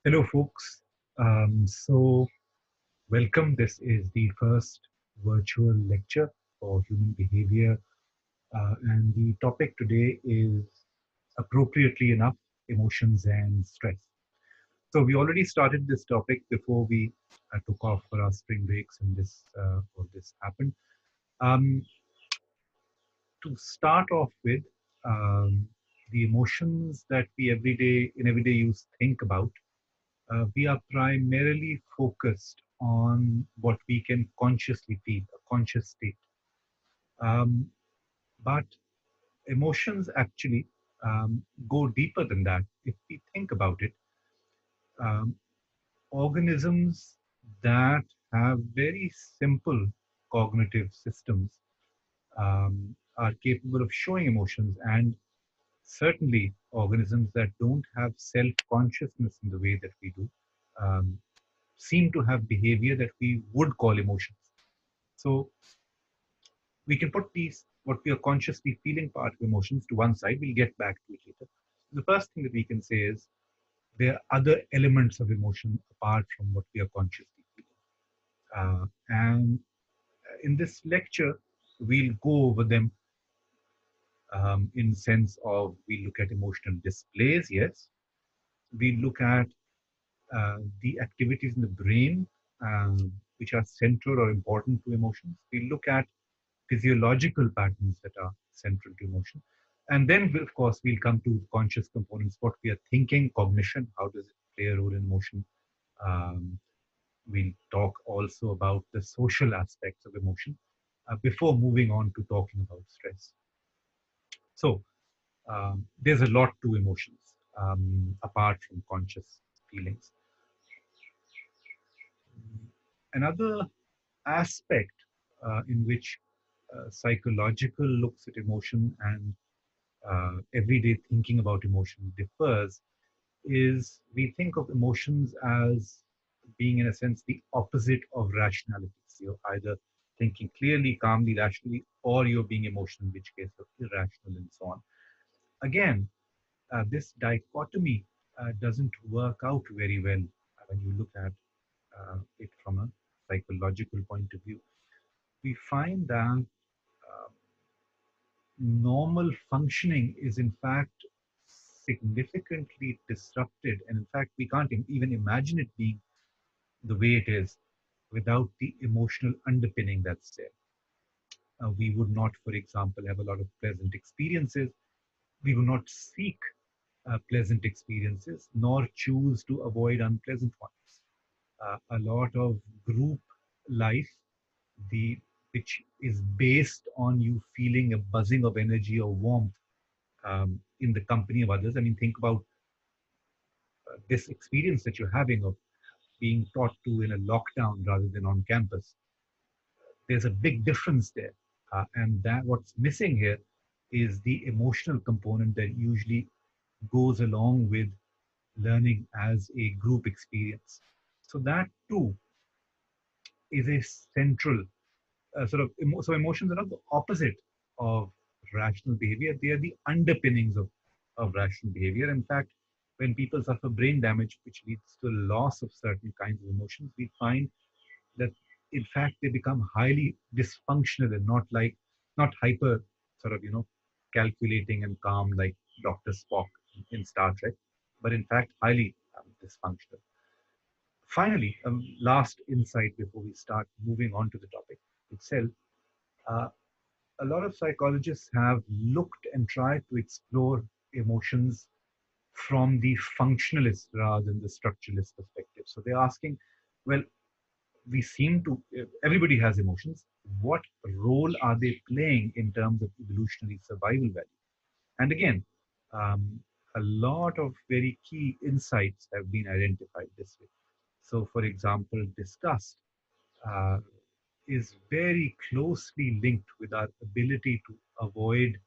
Hello, folks. So, welcome. This is the first virtual lecture for human behavior, and the topic today is appropriately enough emotions and stress. So, we already started this topic before we took off for our spring breaks, and this happened. Um, to start off with, um, the emotions that we in everyday use think about. We are primarily focused on what we can consciously feel, a conscious state. Um, but emotions actually go deeper than that. If we think about it, um, organisms that have very simple cognitive systems are capable of showing emotions, and certainly organisms that don't have self consciousness in the way that we do. Um, Seem to have behavior that we would call emotions. So we can put these, what we are consciously feeling part of emotions, to one side. We'll get back to it later. The first thing that we can say is there are other elements of emotion apart from what we are consciously feeling. And in this lecture, we'll go over them in sense of we look at emotional displays, yes. We look at the activities in the brain which are central or important to emotions. We look at physiological patterns that are central to emotion. And then, of course, we'll come to conscious components, what we are thinking, cognition, how does it play a role in emotion. Um, we'll talk also about the social aspects of emotion before moving on to talking about stress. So, there's a lot to emotions apart from conscious feelings. Another aspect in which psychological looks at emotion and everyday thinking about emotion differs is we think of emotions as being, in a sense, the opposite of rationality. So you're either thinking clearly, calmly, rationally, or you're being emotional, in which case you're irrational and so on. Again, this dichotomy doesn't work out very well when you look at it from a psychological point of view. We find that normal functioning is in fact significantly disrupted, and in fact we can't even imagine it being the way it is without the emotional underpinning that's there. We would not, for example, have a lot of pleasant experiences. We would not seek pleasant experiences nor choose to avoid unpleasant ones. A lot of group life, the which is based on you feeling a buzzing of energy or warmth in the company of others. I mean, think about this experience that you're having of being taught to in a lockdown rather than on campus. There's a big difference there. And that what's missing here is the emotional component that usually goes along with learning as a group experience. So that too is a central so emotions are not the opposite of rational behavior. They are the underpinnings of rational behavior. In fact, when people suffer brain damage, which leads to loss of certain kinds of emotions, we find that in fact they become highly dysfunctional and not hyper calculating and calm like Dr. Spock in Star Trek, but in fact highly dysfunctional. Finally, last insight before we start moving on to the topic itself. Uh, a lot of psychologists have looked and tried to explore emotions from the functionalist rather than the structuralist perspective. So they're asking, well, we seem to, everybody has emotions. What role are they playing in terms of evolutionary survival value? And again, um, a lot of very key insights have been identified this way. So, for example, disgust uh, is very closely linked with our ability to avoid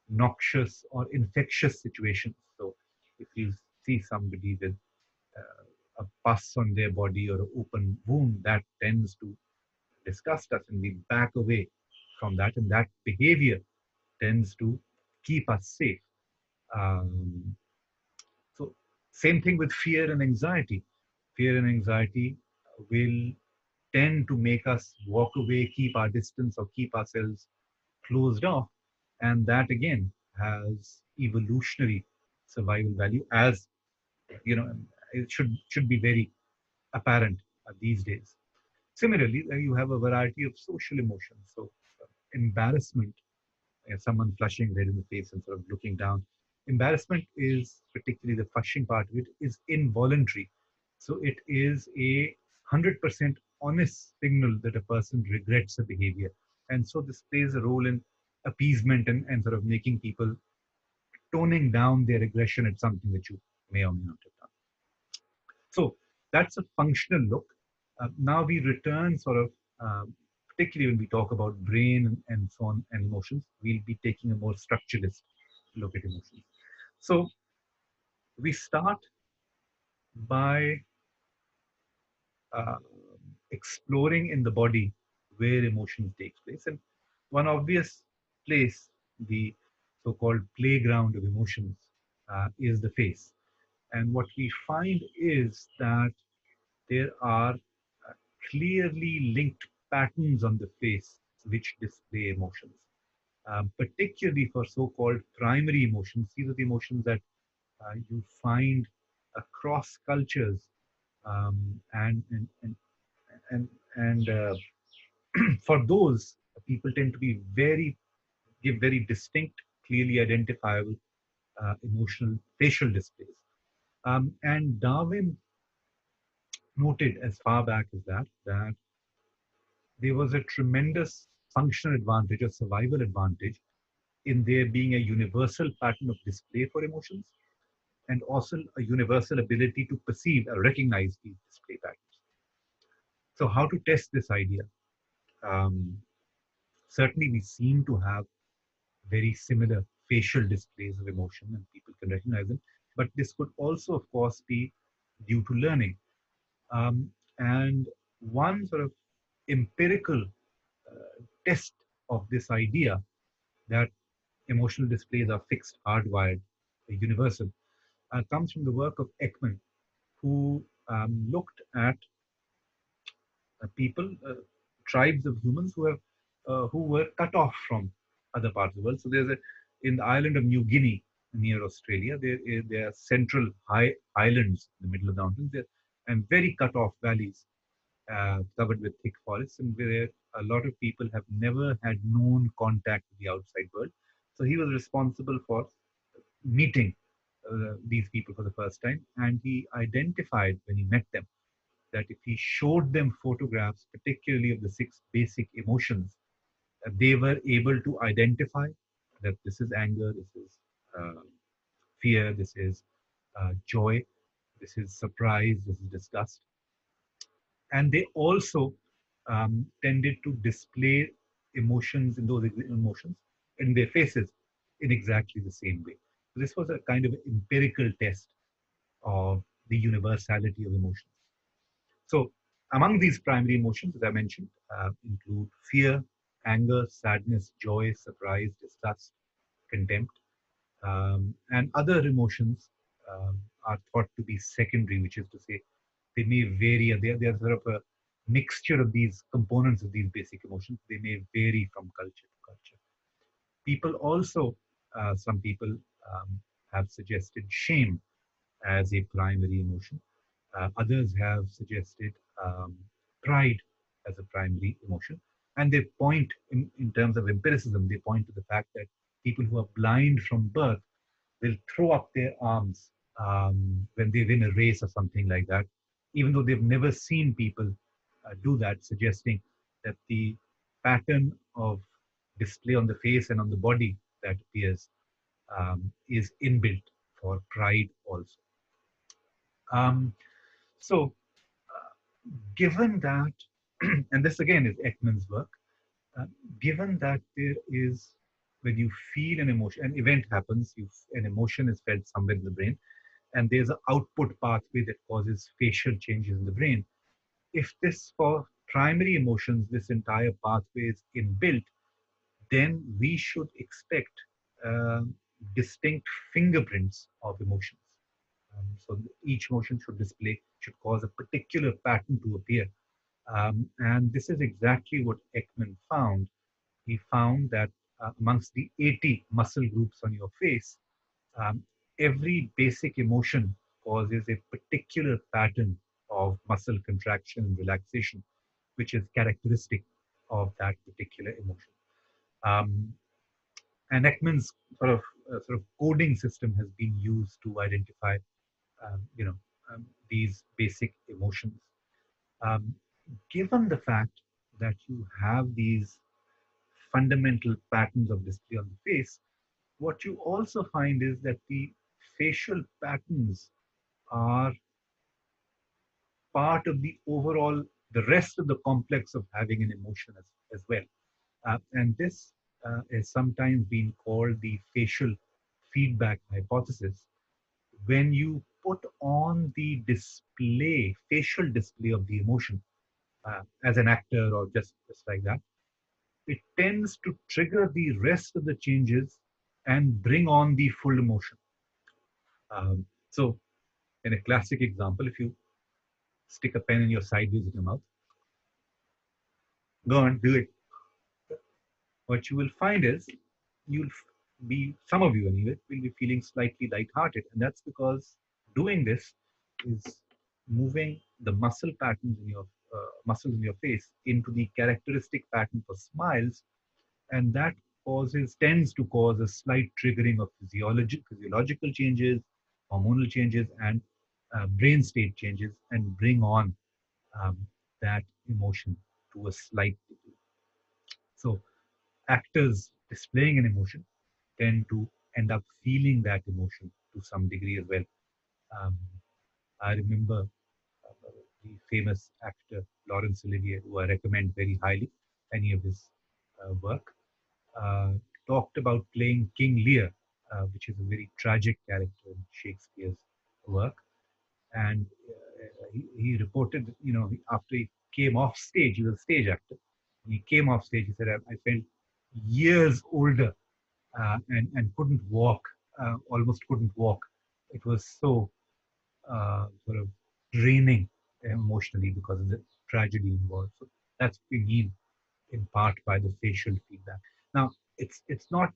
noxious or infectious situations. So, if you see somebody with a pus on their body or an open wound, that tends to disgust us and we back away from that, and that behavior tends to keep us safe. Um, so, Same thing with fear and anxiety. Fear and anxiety will tend to make us walk away, keep our distance, or keep ourselves closed off. And that again has evolutionary survival value, as you know, it should be very apparent these days. Similarly, you have a variety of social emotions. So, embarrassment, someone flushing red in the face and sort of looking down. Embarrassment is, particularly the flushing part of it, is involuntary. So it is a 100% honest signal that a person regrets a behavior. And so this plays a role in appeasement and sort of making people toning down their aggression at something that you may or may not have done. So that's a functional look. Now we return sort of, particularly when we talk about brain and so on and emotions, we'll be taking a more structuralist look at emotions. So we start by uh, exploring in the body where emotions takes place. And one obvious place, the so-called playground of emotions, is the face. And what we find is that there are clearly linked patterns on the face which display emotions, particularly for so-called primary emotions. These are the emotions that you find across cultures, um, and and and and for those, people tend to be give very distinct, clearly identifiable emotional facial displays. And Darwin noted as far back as that there was a tremendous functional advantage or survival advantage in there being a universal pattern of display for emotions and also a universal ability to perceive or recognize these display patterns. So, how to test this idea? Um, Certainly, we seem to have very similar facial displays of emotion and people can recognize them, but this could also, of course, be due to learning. Um, and one sort of empirical test of this idea that emotional displays are fixed, hardwired, universal, comes from the work of Ekman, who looked at people, tribes of humans who were cut off from other parts of the world. So there's a in the island of New Guinea near Australia, there are central high islands in the middle of the mountains, and very cut off valleys covered with thick forests, and where a lot of people have never had known contact with the outside world. So he was responsible for meeting these people for the first time, and he identified when he met them that if he showed them photographs, particularly of the six basic emotions, they were able to identify that this is anger, this is uh, fear, this is joy, this is surprise, this is disgust. And they also tended to display emotions in those emotions in their faces in exactly the same way. So this was a kind of empirical test of the universality of emotions. So, among these primary emotions, as I mentioned, include fear, anger, sadness, joy, surprise, disgust, contempt, and other emotions are thought to be secondary, which is to say, they may vary. They're sort of a mixture of these components of these basic emotions. They may vary from culture to culture. People also, some people have suggested shame as a primary emotion. Others have suggested pride as a primary emotion. And they point, in terms of empiricism, they point to the fact that people who are blind from birth will throw up their arms when they win a race or something like that, even though they've never seen people do that, suggesting that the pattern of display on the face and on the body that appears is inbuilt for pride also. Um, so, given that, and this again is Ekman's work, uh, given that there is, when you feel an emotion, an event happens, an emotion is felt somewhere in the brain, and there's an output pathway that causes facial changes in the brain. If this for primary emotions, this entire pathway is inbuilt, then we should expect uh, distinct fingerprints of emotions. So each motion should cause a particular pattern to appear. And this is exactly what Ekman found. He found that amongst the 80 muscle groups on your face, um, every basic emotion causes a particular pattern of muscle contraction and relaxation, which is characteristic of that particular emotion. Um, and Ekman's sort of coding system has been used to identify, you know, these basic emotions. Um, Given the fact that you have these fundamental patterns of display on the face, what you also find is that the facial patterns are part of the rest of the complex of having an emotion as well. And this is sometimes being called the facial feedback hypothesis. When you put on the facial display of the emotion as an actor or just like that, it tends to trigger the rest of the changes and bring on the full emotion. So, in a classic example, if you stick a pen in your sideways in your mouth, go on, do it. What you will find is some of you anyway, will be feeling slightly lighthearted. And that's because doing this is moving the muscles in your face into the characteristic pattern for smiles. And that tends to cause a slight triggering of physiological changes, hormonal changes, and brain state changes, and bring on um, that emotion to a slight degree. So actors displaying an emotion tend to end up feeling that emotion to some degree as well. Um, I remember the famous actor Laurence Olivier, who I recommend very highly, any of his work, uh, talked about playing King Lear, which is a very tragic character in Shakespeare's work. And he reported, after he came off stage, he was a stage actor. He came off stage, he said, I felt years older and couldn't walk, almost couldn't walk. It was so sort of draining emotionally because of the tragedy involved. So that's what we mean in part by the facial feedback. Now, it's not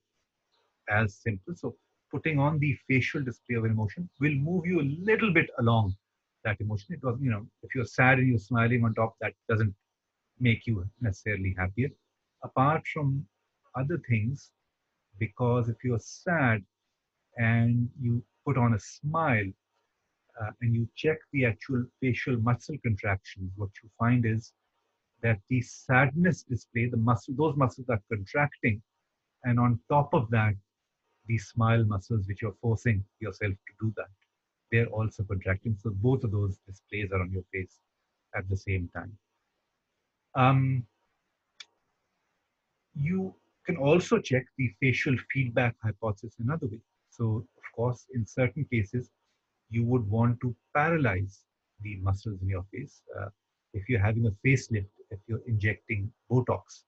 as simple. So putting on the facial display of an emotion will move you a little bit along that emotion. It was, if you're sad and you're smiling on top, that doesn't make you necessarily happier. Apart from other things, because if you're sad and you put on a smile and you check the actual facial muscle contractions, what you find is that the sadness display, those muscles are contracting, and on top of that, the smile muscles, which you're forcing yourself to do that, they're also contracting. So both of those displays are on your face at the same time. Um, you can also check the facial feedback hypothesis another way. So, of course, in certain cases, you would want to paralyze the muscles in your face. If you're having a facelift, if you're injecting Botox,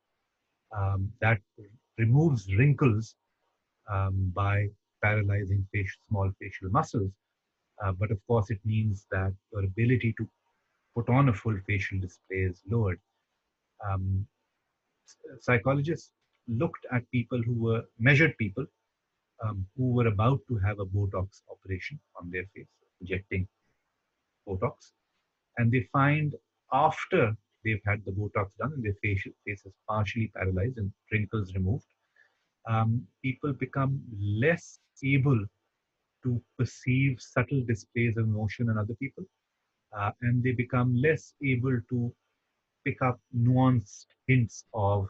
that removes wrinkles by paralyzing small facial muscles. But of course, it means that your ability to put on a full facial display is lowered. Um, Psychologists looked at people who were measured people who were about to have a Botox operation on their face, injecting Botox, and they find after they've had the Botox done and their face is partially paralyzed and wrinkles removed, people become less able to perceive subtle displays of emotion in other people, and they become less able to pick up nuanced hints of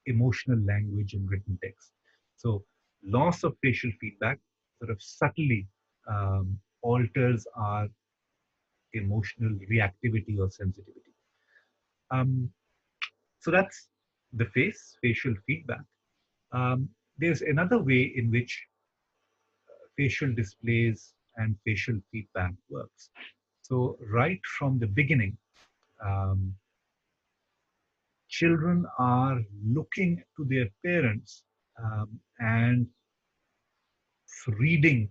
emotional language in written text. So, loss of facial feedback sort of subtly alters our emotional reactivity or sensitivity. Um, so, that's the facial feedback. There's another way in which facial displays and facial feedback works. So, right from the beginning, um, children are looking to their parents and reading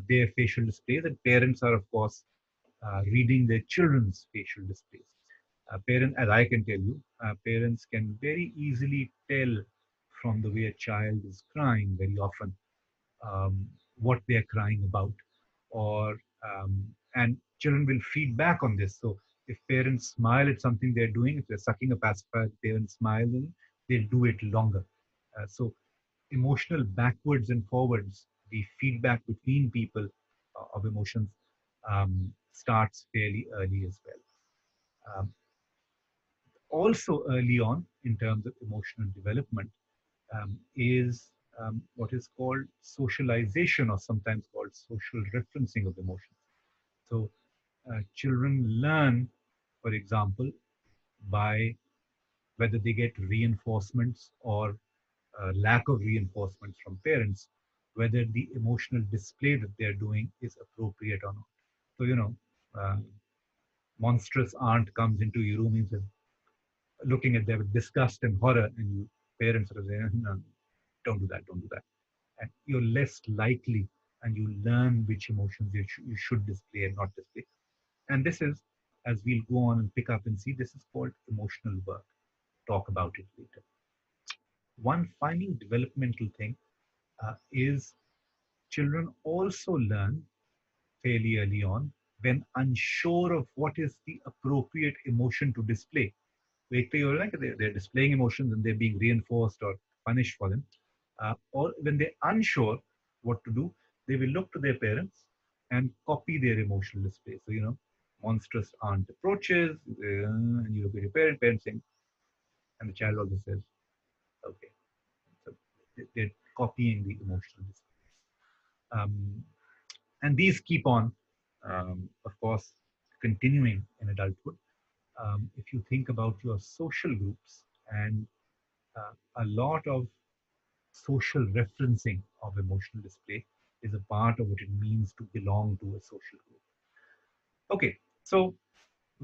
their facial displays, and parents are, of course, reading their children's facial displays. As I can tell you, parents can very easily tell from the way a child is crying very often um, what they're crying about, or and children will feed back on this. So if parents smile at something they're doing, if they're sucking a pacifier, parents smile, and they'll do it longer. So emotional backwards and forwards, the feedback between people of emotions starts fairly early as well. Also, early on, in terms of emotional development, is what is called socialization, or sometimes called social referencing of emotions. So, children learn, for example, by whether they get reinforcements or lack of reinforcements from parents, whether the emotional display that they're doing is appropriate or not. So, uh, monstrous aunt comes into your room and says, looking at them with disgust and horror, and you parents are saying, no, don't do that, don't do that. And you're less likely, and you learn which emotions you should display and not display. And this is, as we'll go on and pick up and see, this is called emotional work. Talk about it later. One final developmental thing is children also learn fairly early on when unsure of what is the appropriate emotion to display. You're like they're displaying emotions and they're being reinforced or punished for them. Or when they're unsure what to do, they will look to their parents and copy their emotional display. So, monstrous aunt approaches, and you look at your parents saying, and the child also says, okay. So they're copying the emotional display. Um, and these keep on, of course, continuing in adulthood. If you think about your social groups, and a lot of social referencing of emotional display is a part of what it means to belong to a social group. Okay, so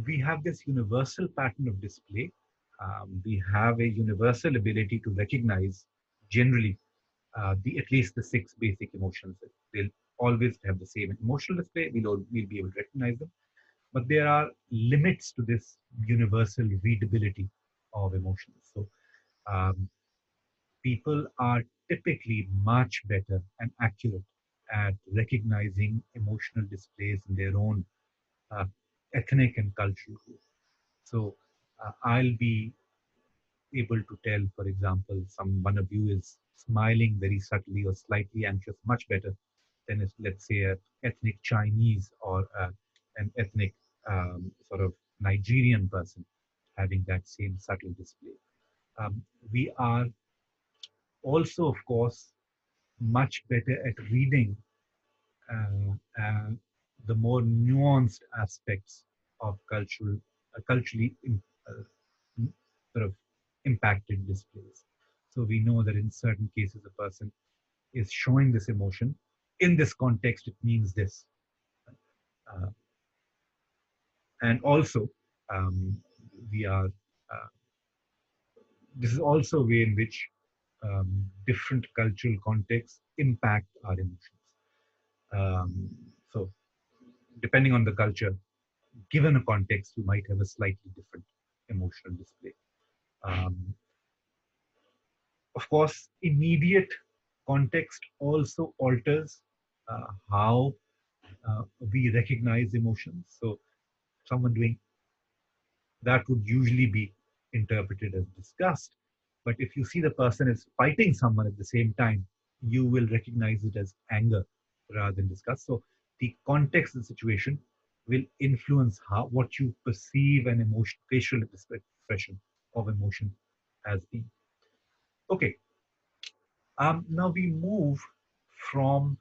we have this universal pattern of display. We have a universal ability to recognize generally the at least the six basic emotions. They'll always have the same emotional display. We'll be able to recognize them. But there are limits to this universal readability of emotions. So um, people are typically much better and accurate at recognizing emotional displays in their own uh, ethnic and cultural group. So I'll be able to tell, for example, one of you is smiling very subtly or slightly anxious much better than, if, let's say, an ethnic Chinese or an ethnic sort of Nigerian person having that same subtle display. We are also, of course, much better at reading uh, uh, the more nuanced aspects of culturally sort of impacted displays. So we know that in certain cases, a person is showing this emotion. In this context, it means this. Uh, and also, um, we are, this is also a way in which different cultural contexts impact our emotions. So, depending on the culture, given a context, you might have a slightly different emotional display. Um, of course, immediate context also alters how we recognize emotions. So, someone doing that would usually be interpreted as disgust. But if you see the person is fighting someone at the same time, you will recognize it as anger rather than disgust. So, the context of the situation will influence how what you perceive an emotion, facial expression of emotion as being. Okay, now we move from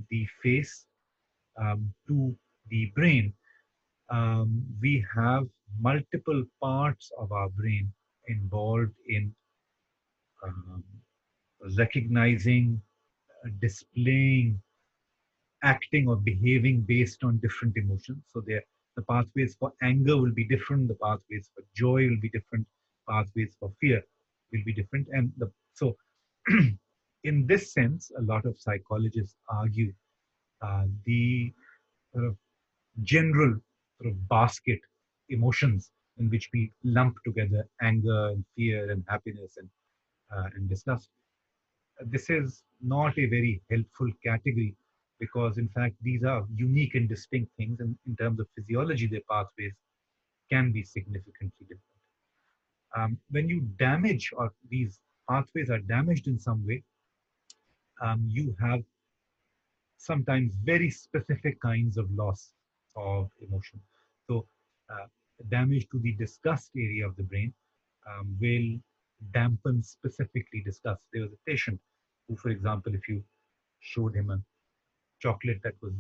the face to the brain. We have multiple parts of our brain involved in um, recognizing, displaying, acting, or behaving based on different emotions. So the pathways for anger will be different, the pathways for joy will be different, pathways for fear will be different. So in this sense, a lot of psychologists argue the sort of general sort of basket emotions in which we lump together anger and fear and happiness and disgust. This is not a very helpful category because, in fact, these are unique and distinct things, and in terms of physiology, their pathways can be significantly different. When you damage or these pathways are damaged in some way, you have sometimes very specific kinds of loss of emotion. So, damage to the disgust area of the brain will dampen specifically disgust. There was a patient who, for example, if you showed him a chocolate that was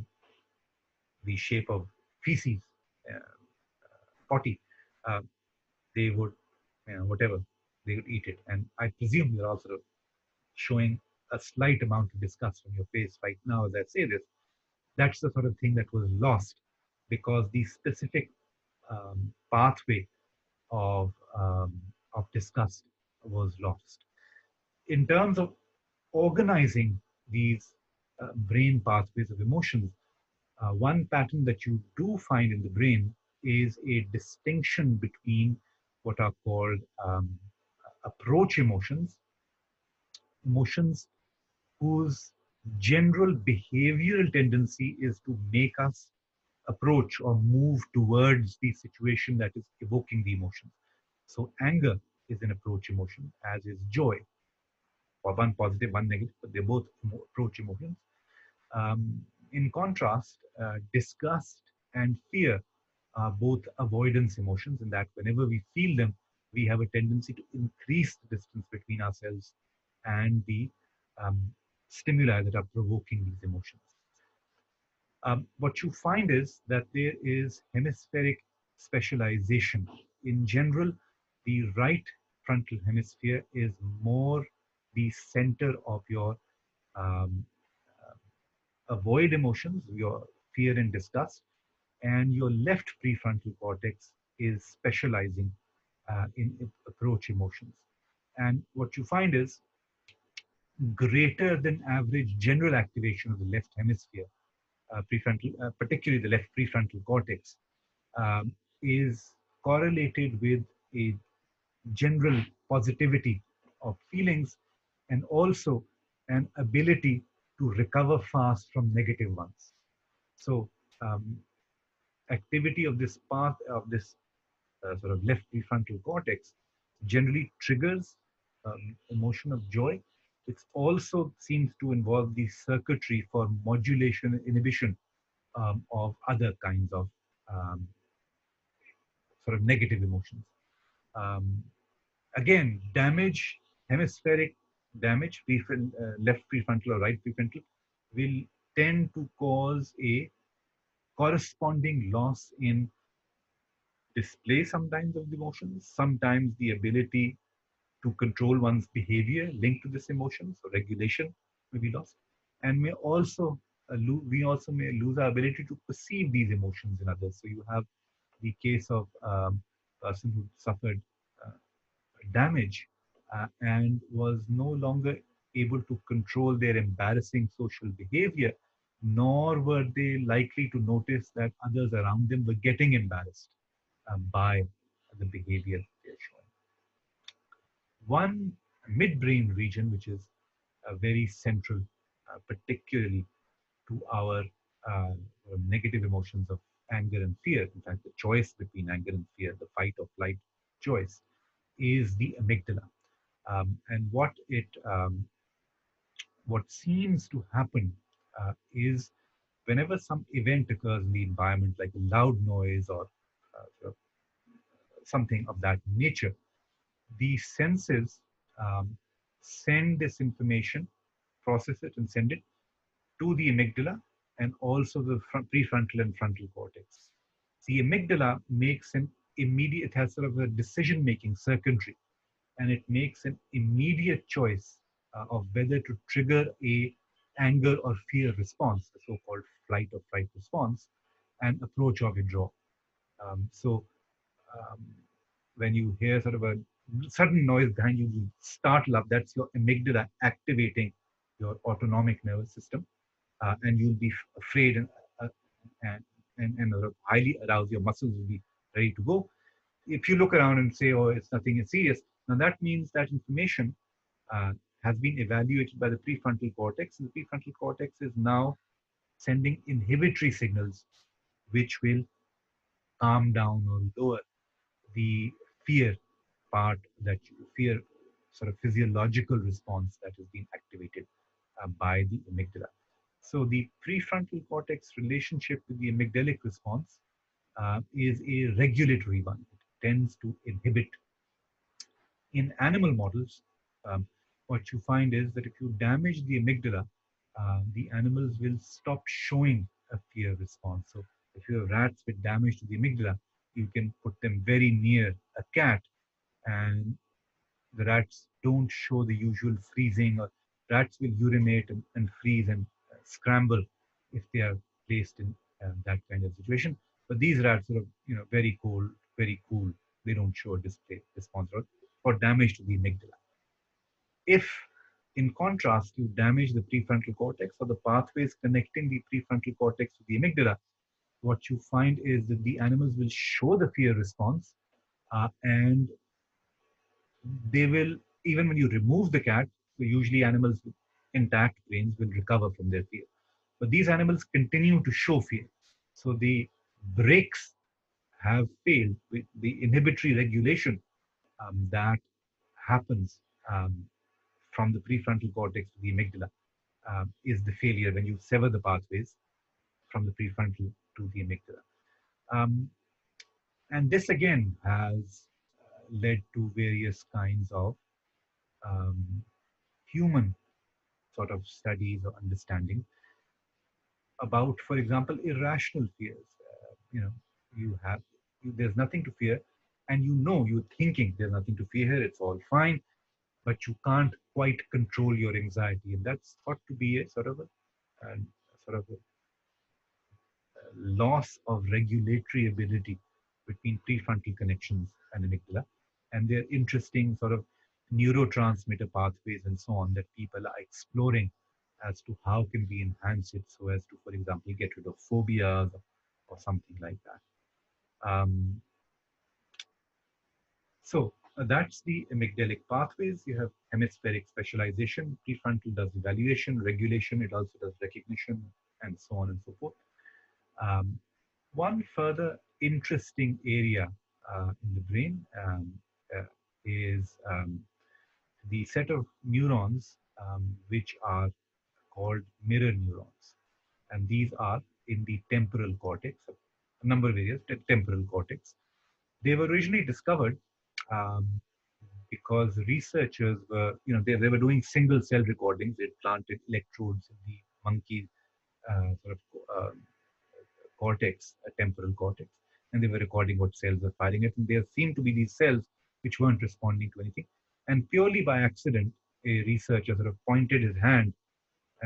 the shape of feces, uh, potty, uh, they would, whatever, they would eat it. And I presume you're also showing a slight amount of disgust on your face right now as I say this. That's the sort of thing that was lost because the specific pathway of um, of disgust was lost. In terms of organizing these brain pathways of emotions, one pattern that you do find in the brain is a distinction between what are called approach emotions, emotions whose general behavioral tendency is to make us approach or move towards the situation that is evoking the emotion. So, anger is an approach emotion, as is joy, or one positive, one negative, but they're both approach emotions. In contrast, disgust and fear are both avoidance emotions, in that whenever we feel them, we have a tendency to increase the distance between ourselves and the um, stimuli that are provoking these emotions. What you find is that there is hemispheric specialization. In general, the right frontal hemisphere is more the center of your um, avoid emotions, your fear and disgust, and your left prefrontal cortex is specializing in approach emotions. And what you find is greater than average general activation of the left hemisphere, particularly the left prefrontal cortex, is correlated with a general positivity of feelings and also an ability to recover fast from negative ones. So, um, activity of this path of this sort of left prefrontal cortex generally triggers emotion of joy. It also seems to involve the circuitry for modulation and inhibition of other kinds of um, sort of negative emotions. Um, Again, damage, hemispheric damage, left prefrontal or right prefrontal, will tend to cause a corresponding loss in display sometimes of the emotions, sometimes the ability to control one's behavior linked to this emotion, so regulation may be lost, and may also we also may lose our ability to perceive these emotions in others. So you have the case of a person who suffered uh, damage and was no longer able to control their embarrassing social behavior, nor were they likely to notice that others around them were getting embarrassed by the behavior they're showing. One midbrain region, which is very central, particularly to our negative emotions of anger and fear. In fact, the choice between anger and fear, the fight or flight choice, is the amygdala. And what seems to happen is whenever some event occurs in the environment, like a loud noise or sort of something of that nature, the senses um, send this information, process it, and send it to the amygdala and also the prefrontal and frontal cortex. The amygdala makes an immediate, it has sort of a decision making circuitry, and it makes an immediate choice of whether to trigger a anger or fear response, the so-called flight or fight response, and approach or withdraw. So um, when you hear sort of a sudden noise behind you startle up. That's your amygdala activating your autonomic nervous system. and you'll be afraid uh, and, and highly aroused. Your muscles will be ready to go. If you look around and say, "Oh, it's nothing serious," now that means that information uh, has been evaluated by the prefrontal cortex. And the prefrontal cortex is now sending inhibitory signals, which will calm down or lower the fear part, that you fear sort of physiological response that has been activated by the amygdala. So the prefrontal cortex relationship with the amygdalic response is a regulatory one. It tends to inhibit. In animal models, um, what you find is that if you damage the amygdala, the animals will stop showing a fear response. So if you have rats with damage to the amygdala, you can put them very near a cat, and the rats don't show the usual freezing, or rats will urinate and freeze and scramble if they are placed in that kind of situation. But these rats are, very cold, very cool. They don't show a display response for damage to the amygdala. If, in contrast, you damage the prefrontal cortex or the pathways connecting the prefrontal cortex to the amygdala, what you find is that the animals will show the fear response, and they will, even when you remove the cat, so usually animals with intact brains will recover from their fear. But these animals continue to show fear. So the brakes have failed with the inhibitory regulation that happens from the prefrontal cortex to the amygdala is the failure when you sever the pathways from the prefrontal to the amygdala. Um, and this again has led to various kinds of um, human sort of studies or understanding about, for example, irrational fears. You have there's nothing to fear, and you're thinking there's nothing to fear here. It's all fine, but you can't quite control your anxiety, and that's thought to be a sort of a loss of regulatory ability between prefrontal connections and amygdala, and they're interesting sort of neurotransmitter pathways and so on that people are exploring as to how can we enhance it so as to, for example, get rid of phobias or something like that. Um, so that's the amygdalic pathways. You have hemispheric specialization. Prefrontal does evaluation, regulation. It also does recognition, and so on and so forth. Um, One further interesting area in the brain uh, is the set of neurons which are called mirror neurons. And these are in the temporal cortex, a number of areas, temporal cortex. They were originally discovered um, because researchers were, they were doing single cell recordings. They planted electrodes in the monkey sort of cortex, a temporal cortex, and they were recording what cells were firing it. And there seemed to be these cells which weren't responding to anything. And purely by accident, a researcher sort of pointed his hand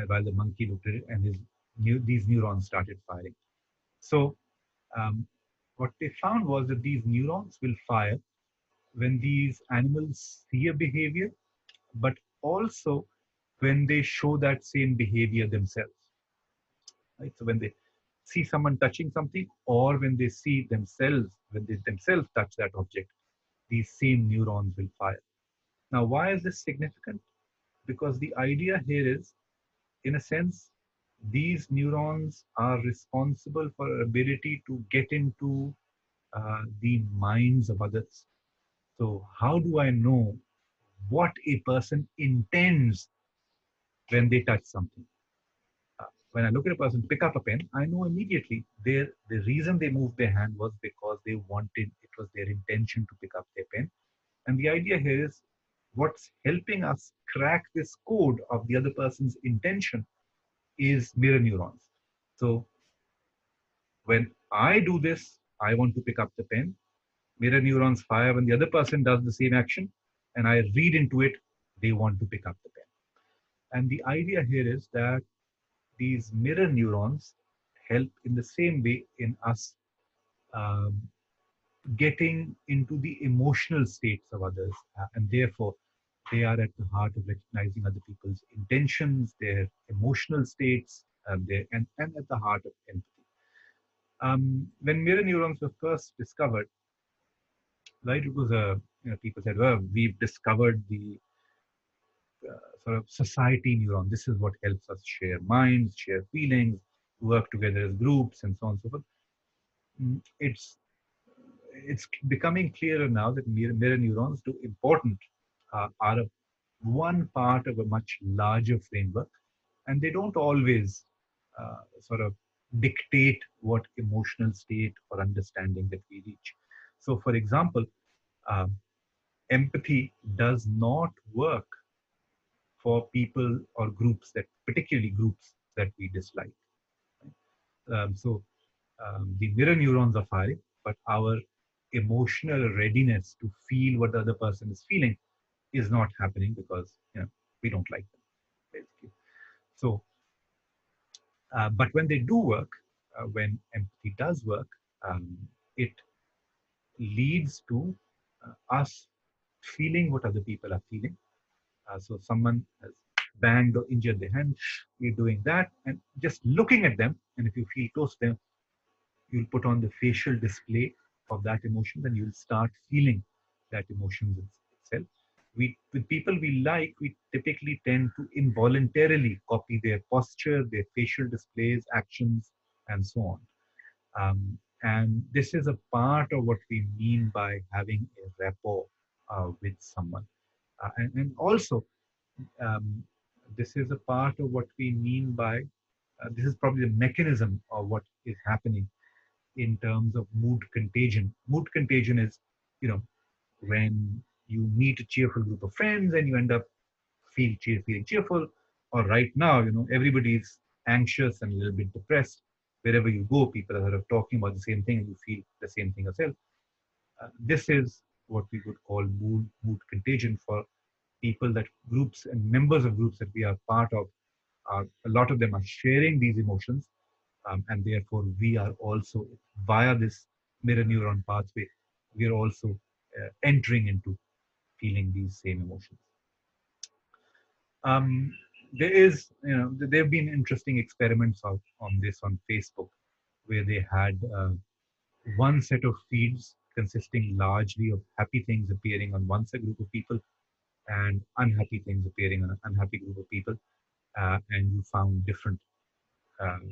while the monkey looked at it, and these neurons started firing. So um, what they found was that these neurons will fire when these animals see a behavior, but also when they show that same behavior themselves. Right? So when they see someone touching something, or when they see themselves, when they themselves touch that object, these same neurons will fire. Now, why is this significant? Because the idea here is, in a sense, these neurons are responsible for our ability to get into the minds of others. So, how do I know what a person intends when they touch something? When I look at a person pick up a pen, I know immediately the reason they moved their hand was because they wanted, it was their intention to pick up their pen. And the idea here is what's helping us crack this code of the other person's intention is mirror neurons. So when I do this, I want to pick up the pen. Mirror neurons fire when the other person does the same action, and I read into it, they want to pick up the pen. And the idea here is that these mirror neurons help in the same way in us um, getting into the emotional states of others. And therefore, they are at the heart of recognizing other people's intentions, their emotional states, and at the heart of empathy. When mirror neurons were first discovered, right, it was a, people said, well, we've discovered the sort of society neuron. This is what helps us share minds, share feelings, work together as groups, and so on and so forth. It's becoming clearer now that mirror neurons, do important, are one part of a much larger framework, and they don't always sort of dictate what emotional state or understanding that we reach. So, for example, um, empathy does not work for people or groups that, particularly groups that we dislike. So the mirror neurons are firing, but our emotional readiness to feel what the other person is feeling is not happening because we don't like them, basically. So, but when they do work, when empathy does work, it leads to us feeling what other people are feeling. So someone has banged or injured their hand, we're doing that, and just looking at them, and if you feel close to them, you'll put on the facial display of that emotion, then you'll start feeling that emotion itself. With people we like, we typically tend to involuntarily copy their posture, their facial displays, actions, and so on. And this is a part of what we mean by having a rapport with someone. And also, um, this is a part of what we mean by, this is probably the mechanism of what is happening in terms of mood contagion. Mood contagion is, when you meet a cheerful group of friends and you end up feeling cheerful. Or right now, everybody's anxious and a little bit depressed. Wherever you go, people are sort of talking about the same thing, and you feel the same thing yourself. This is what we would call mood contagion for people, that groups and members of groups that we are part of. A lot of them are sharing these emotions, and therefore we are also, via this mirror neuron pathway, we are also entering into feeling these same emotions. Um, there have been interesting experiments on this on Facebook, where they had one set of feeds consisting largely of happy things appearing on one set group of people, and unhappy things appearing on an unhappy group of people, and you found different um,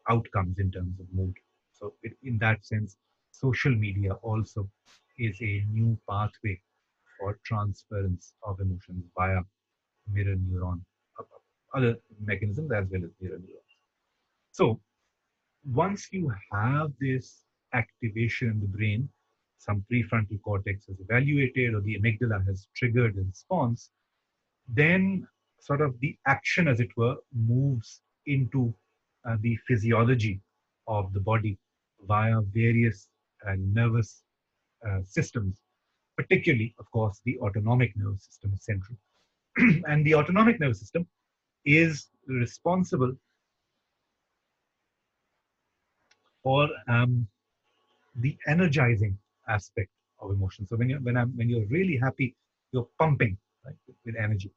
outcomes in terms of mood. So, in that sense, social media also is a new pathway for transference of emotions via mirror neuron, uh, other mechanisms as well as mirror neurons. So, once you have this activation in the brain, some prefrontal cortex is evaluated or the amygdala has triggered a response, then sort of the action, as it were, moves into the physiology of the body via various nervous systems, particularly, of course, the autonomic nervous system is central. And the autonomic nervous system is responsible for the energizing aspect of emotion. So when you're really happy, you're pumping, right, with energy.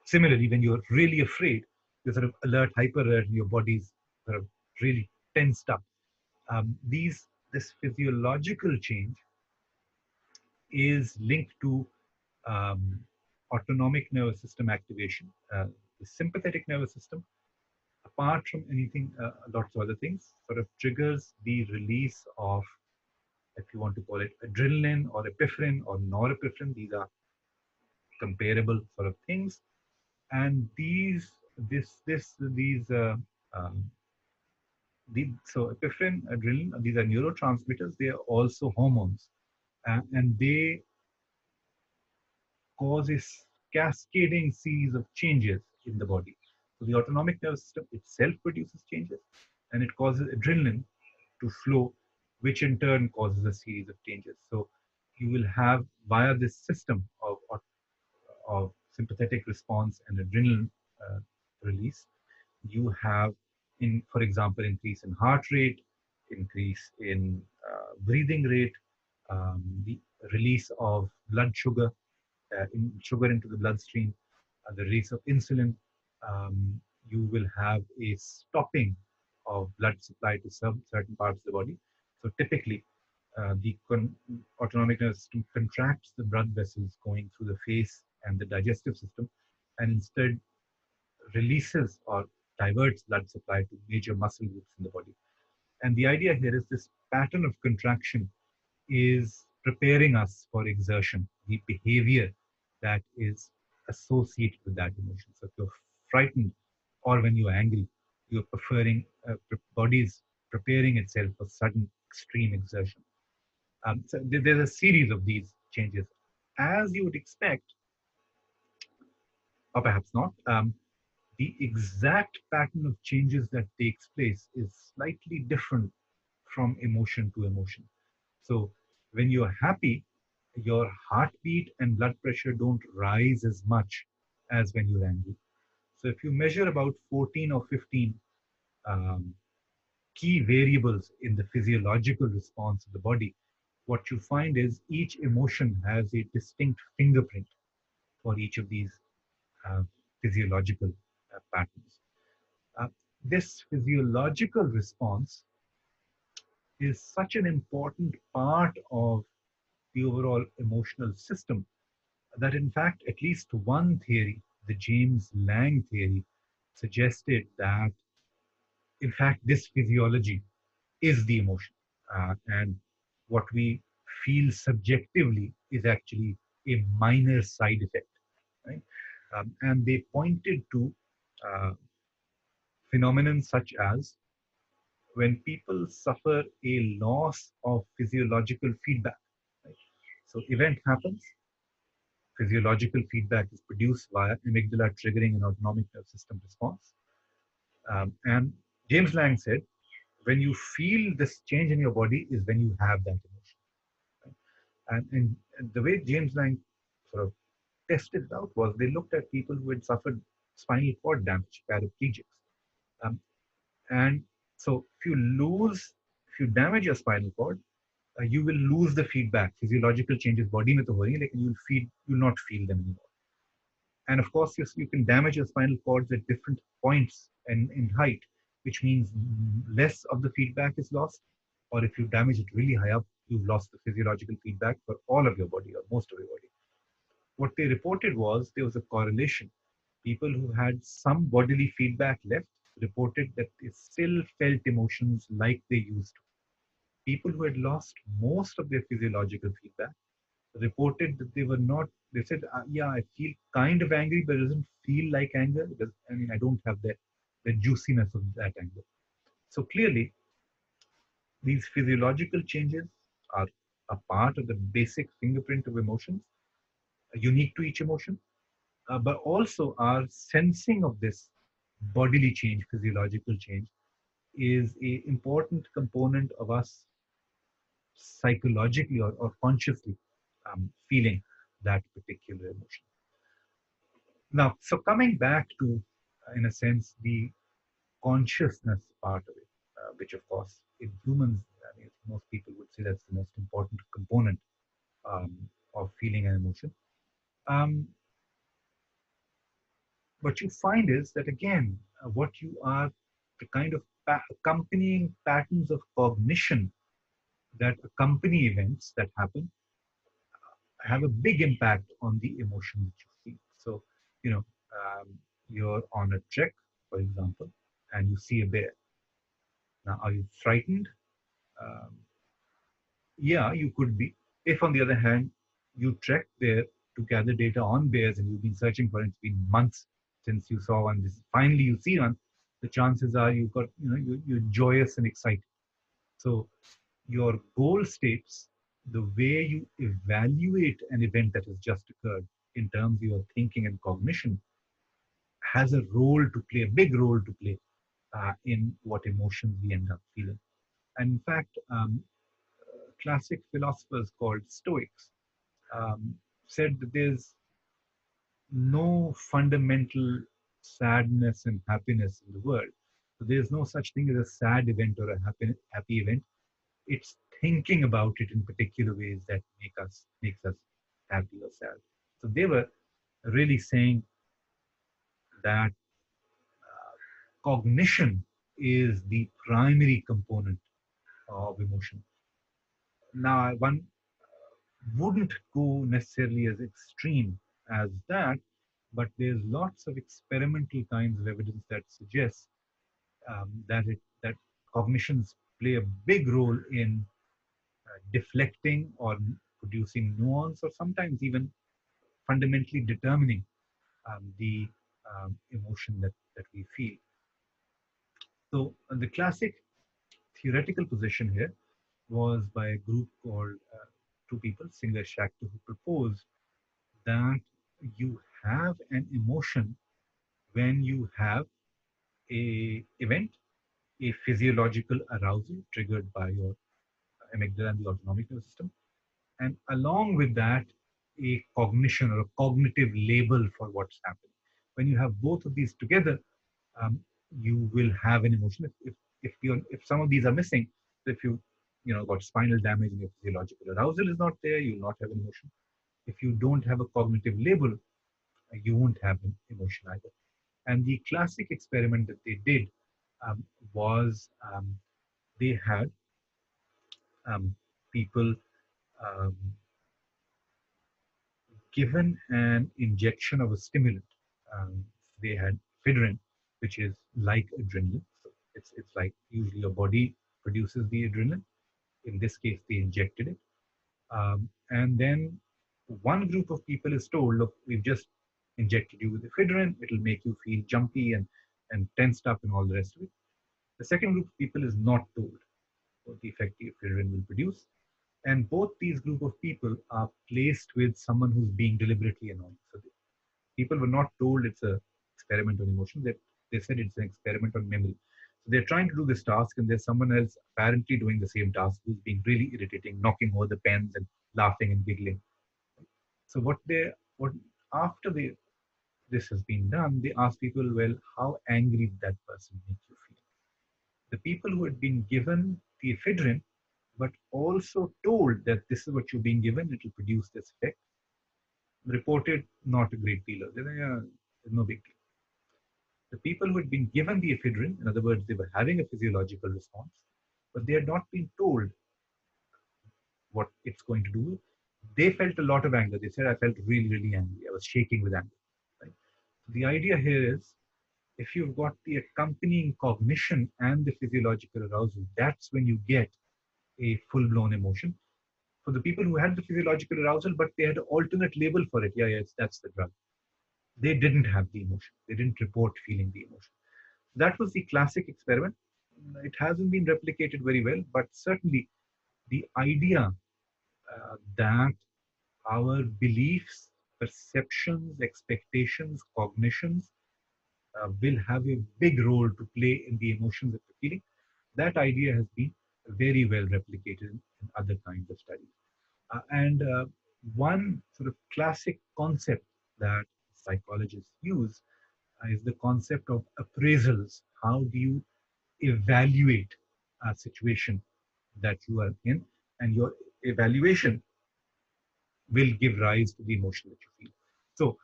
Similarly, when you're really afraid, you're sort of alert, hyper alert, and your body's sort of really tensed up. This physiological change is linked to um, autonomic nervous system activation. The sympathetic nervous system, apart from anything, lots of other things, sort of triggers the release of, if you want to call it, adrenaline or epinephrine or norepinephrine. These are comparable sort of things, and um, so epinephrine, adrenaline, these are neurotransmitters. They are also hormones, and they cause a cascading series of changes in the body. So the autonomic nervous system itself produces changes, and it causes adrenaline to flow, which in turn causes a series of changes. So you will have, via this system of sympathetic response and adrenaline uh, release, you have, for example, increase in heart rate, increase in breathing rate, the release of blood sugar, sugar into the bloodstream, the release of insulin. you will have a stopping of blood supply to some certain parts of the body. So typically, the autonomic nervous system contracts the blood vessels going through the face and the digestive system, and instead releases or diverts blood supply to major muscle groups in the body. And the idea here is this pattern of contraction is preparing us for exertion, the behavior that is associated with that emotion. So if you're frightened or when you're angry, you're preferring, body's preparing itself for sudden extreme exertion. So there's a series of these changes. As you would expect, or perhaps not, the exact pattern of changes that takes place is slightly different from emotion to emotion. So when you're happy, your heartbeat and blood pressure don't rise as much as when you're angry. So if you measure about 14 or 15 um, key variables in the physiological response of the body, what you find is each emotion has a distinct fingerprint for each of these uh, physiological patterns. Uh, this physiological response is such an important part of the overall emotional system that, in fact, at least one theory, the James Lang theory, suggested that, in fact, this physiology is the emotion. And what we feel subjectively is actually a minor side effect, right? And they pointed to uh, phenomenon such as when people suffer a loss of physiological feedback. Right? So event happens, physiological feedback is produced via amygdala triggering an autonomic nervous system response. And James Lang said, when you feel this change in your body is when you have that emotion. Right? And the way James Lang sort of tested it out was they looked at people who had suffered spinal cord damage, paraplegics. Um, and so if you damage your spinal cord, you will lose the feedback. Physiological changes body में तो हो रही हैं, लेकिन you'll not feel them anymore. And of course, you can damage your spinal cords at different points and in height, which means less of the feedback is lost. Or if you damage it really high up, you've lost the physiological feedback for all of your body or most of your body. What they reported was there was a correlation. People who had some bodily feedback left reported that they still felt emotions like they used to. People who had lost most of their physiological feedback reported that they were not, they said, yeah, I feel kind of angry, but it doesn't feel like anger. I mean, I don't have the juiciness of that anger. So clearly, these physiological changes are a part of the basic fingerprint of emotions, unique to each emotion, but also our sensing of this bodily change, physiological change, is a important component of us psychologically or consciously feeling that particular emotion. Now, so coming back to, in a sense, the consciousness part of it, which of course in humans, I mean, most people would say that's the most important component um, of feeling an emotion. Um, what you find is that again, what you are, the kind of accompanying patterns of cognition that accompany events that happen have a big impact on the emotion that you feel. So, you know, you're on a trek, for example, and you see a bear. Now, are you frightened? Um, yeah, you could be. If, on the other hand, you trek there to gather data on bears and you've been searching for it, it's been months since you saw one, this finally you see one, the chances are you've got, you're joyous and excited. So your goal states, the way you evaluate an event that has just occurred in terms of your thinking and cognition, has a role to play, a big role to play in what emotions we end up feeling. And in fact, classic philosophers called Stoics um, said that there's no fundamental sadness and happiness in the world. So there's no such thing as a sad event or a happy event. It's thinking about it in particular ways that makes us happy or sad. So they were really saying that cognition is the primary component of emotion. Now, one wouldn't go necessarily as extreme as that, but there's lots of experimental kinds of evidence that suggests that cognitions play a big role in deflecting or producing nuance, or sometimes even fundamentally determining the emotion that we feel. So the classic theoretical position here was by a group called two people, Singer Schachter, who proposed that you have an emotion when you have a event, a physiological arousal triggered by your amygdala and the autonomic nervous system, and along with that, a cognition or a cognitive label for what's happening. When you have both of these together, you will have an emotion. If some of these are missing, if you got spinal damage and your physiological arousal is not there, you will not have an emotion. If you don't have a cognitive label, you won't have an emotion either. And the classic experiment that they did was they had people um, given an injection of a stimulant. They had ephedrine, which is like adrenaline. So it's like usually your body produces the adrenaline. In this case, they injected it. And then one group of people is told, look, we've just injected you with ephedrine. It'll make you feel jumpy and tensed up and all the rest of it. The second group of people is not told what the effect the ephedrine will produce. And both these group of people are placed with someone who's being deliberately annoying. So people were not told it's an experiment on emotion. They said it's an experiment on memory. So they're trying to do this task, and there's someone else apparently doing the same task who's being really irritating, knocking over the pens and laughing and giggling. So what after this has been done, they ask people, well, how angry did that person make you feel? The people who had been given the ephedrine, but also told that this is what you're being given, it will produce this effect, reported not a great deal. They said, yeah, no big deal. The people who had been given the ephedrine, in other words, they were having a physiological response, but they had not been told what it's going to do. They felt a lot of anger. They said, I felt really, really angry. I was shaking with anger. Right? So the idea here is if you've got the accompanying cognition and the physiological arousal, that's when you get a full blown emotion. For the people who had the physiological arousal, but they had an alternate label for it, yeah, yes, that's the drug. They didn't have the emotion. They didn't report feeling the emotion. That was the classic experiment. It hasn't been replicated very well, but certainly the idea that our beliefs, perceptions, expectations, cognitions will have a big role to play in the emotions that we're feeling. That idea has been very well replicated in other kinds of studies. And one sort of classic concept that psychologists use is the concept of appraisals. How do you evaluate a situation that you are in? And your evaluation will give rise to the emotion that you feel. So,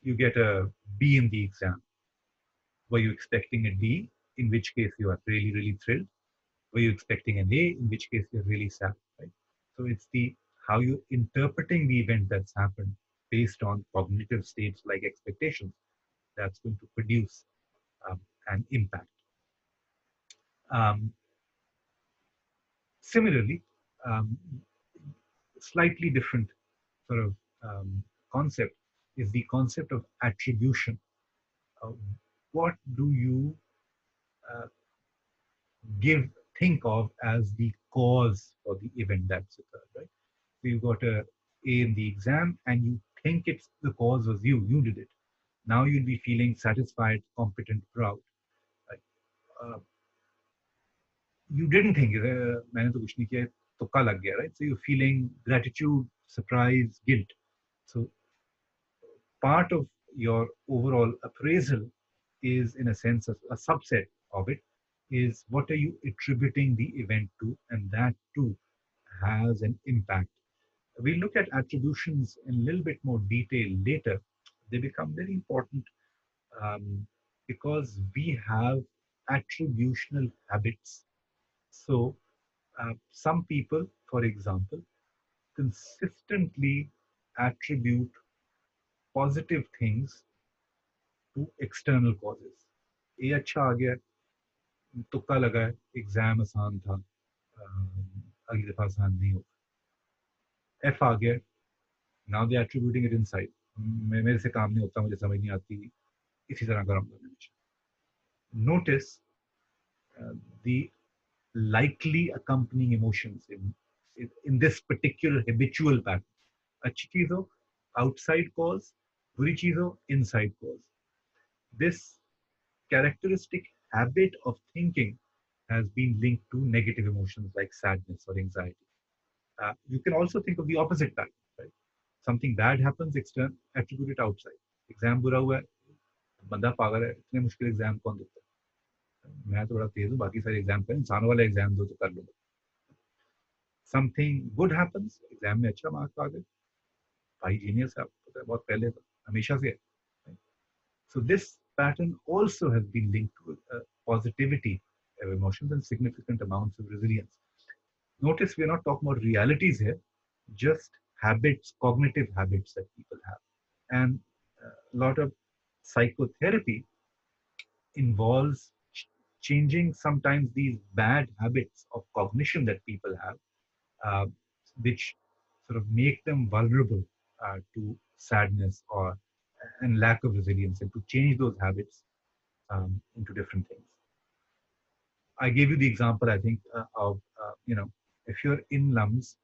you get a B in the exam. Were you expecting a D, in which case you are really, really thrilled? Were you expecting an A, in which case you're really sad, right? So it's the how you're interpreting the event that's happened based on cognitive states like expectations that's going to produce an impact. Um, Similarly, um, slightly different sort of concept is the concept of attribution. Uh, what do you uh, think of as the cause for the event that's occurred, right? So you got a A in the exam and you think it's the cause was you did it. Now you'll be feeling satisfied, competent, proud. Right? Uh, you didn't think मैंने तो कुछ नहीं किया तुक्का लग गया, right? So you're feeling gratitude, surprise, guilt. So part of your overall appraisal is, in a sense, a subset of it is what are you attributing the event to, and that too has an impact. We look at attributions in a little bit more detail later. They become very important because we have attributional habits. So some people, for example, consistently attribute positive things to external causes. ये अच्छा आ गया, तुक्का लगा है, exam आसान था, अगली दफा आसान नहीं होगा. F आ गया, now they are attributing it inside. मेरे से काम नहीं होता, मुझे समझ नहीं आती, इसी तरह करूँगा हमेशा. Notice the likely accompanying emotions in this particular habitual pattern. अच्छी चीज हो, outside cause, बुरी चीज हो, inside cause. This characteristic habit of thinking has been linked to negative emotions like sadness or anxiety. You can also think of the opposite type, right? Something bad happens, external, attribute it outside. Exam बुरा हुआ है, बंदा पागल है, इतने मुश्किल exam कौन देता है? मैं तो बड़ा तेज हूँ, बाकी सारे एग्जाम पर इंसानों वाले एग्जाम दो तो कर लूंगा. Something good happens, एग्जाम में अच्छा मार्क्स आ गए, भाई जीनियस है, आपको पता है बहुत पहले था, हमेशा से है. So this pattern also has been linked to positivity of emotions and significant amounts of resilience. Notice we are not talking about realities here, just habits, cognitive habits that people have. And a lot of psychotherapy involves changing sometimes these bad habits of cognition that people have, which sort of make them vulnerable to sadness or and lack of resilience, and to change those habits into different things. I gave you the example, I think, of if you're in LUMS,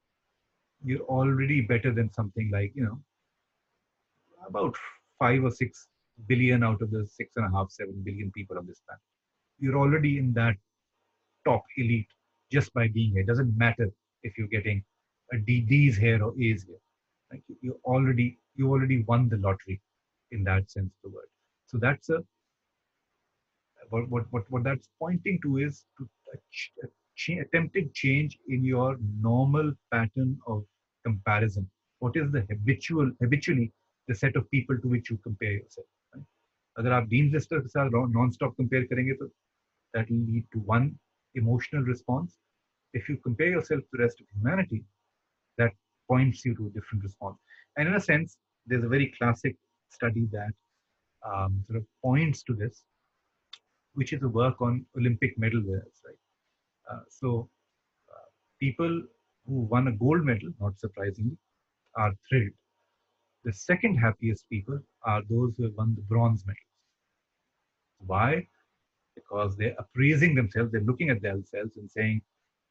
you're already better than something like about 5 or 6 billion out of the 6.5, 7 billion people on this planet. You're already in that top elite just by being here. It doesn't matter if you're getting a D's here or A's here. Like you already won the lottery in that sense of the word. So that's what that's pointing to is to attempted change in your normal pattern of comparison. What is the habitually the set of people to which you compare yourself? Right? अगर आप dean Leicester के साथ non-stop compare करेंगे तो that will lead to one emotional response. If you compare yourself to the rest of humanity, that points you to a different response. And in a sense, there's a very classic study that sort of points to this, which is a work on Olympic medal winners, right? So people who won a gold medal, not surprisingly, are thrilled. The second happiest people are those who have won the bronze medals. Why? Because they're appraising themselves, they're looking at themselves and saying,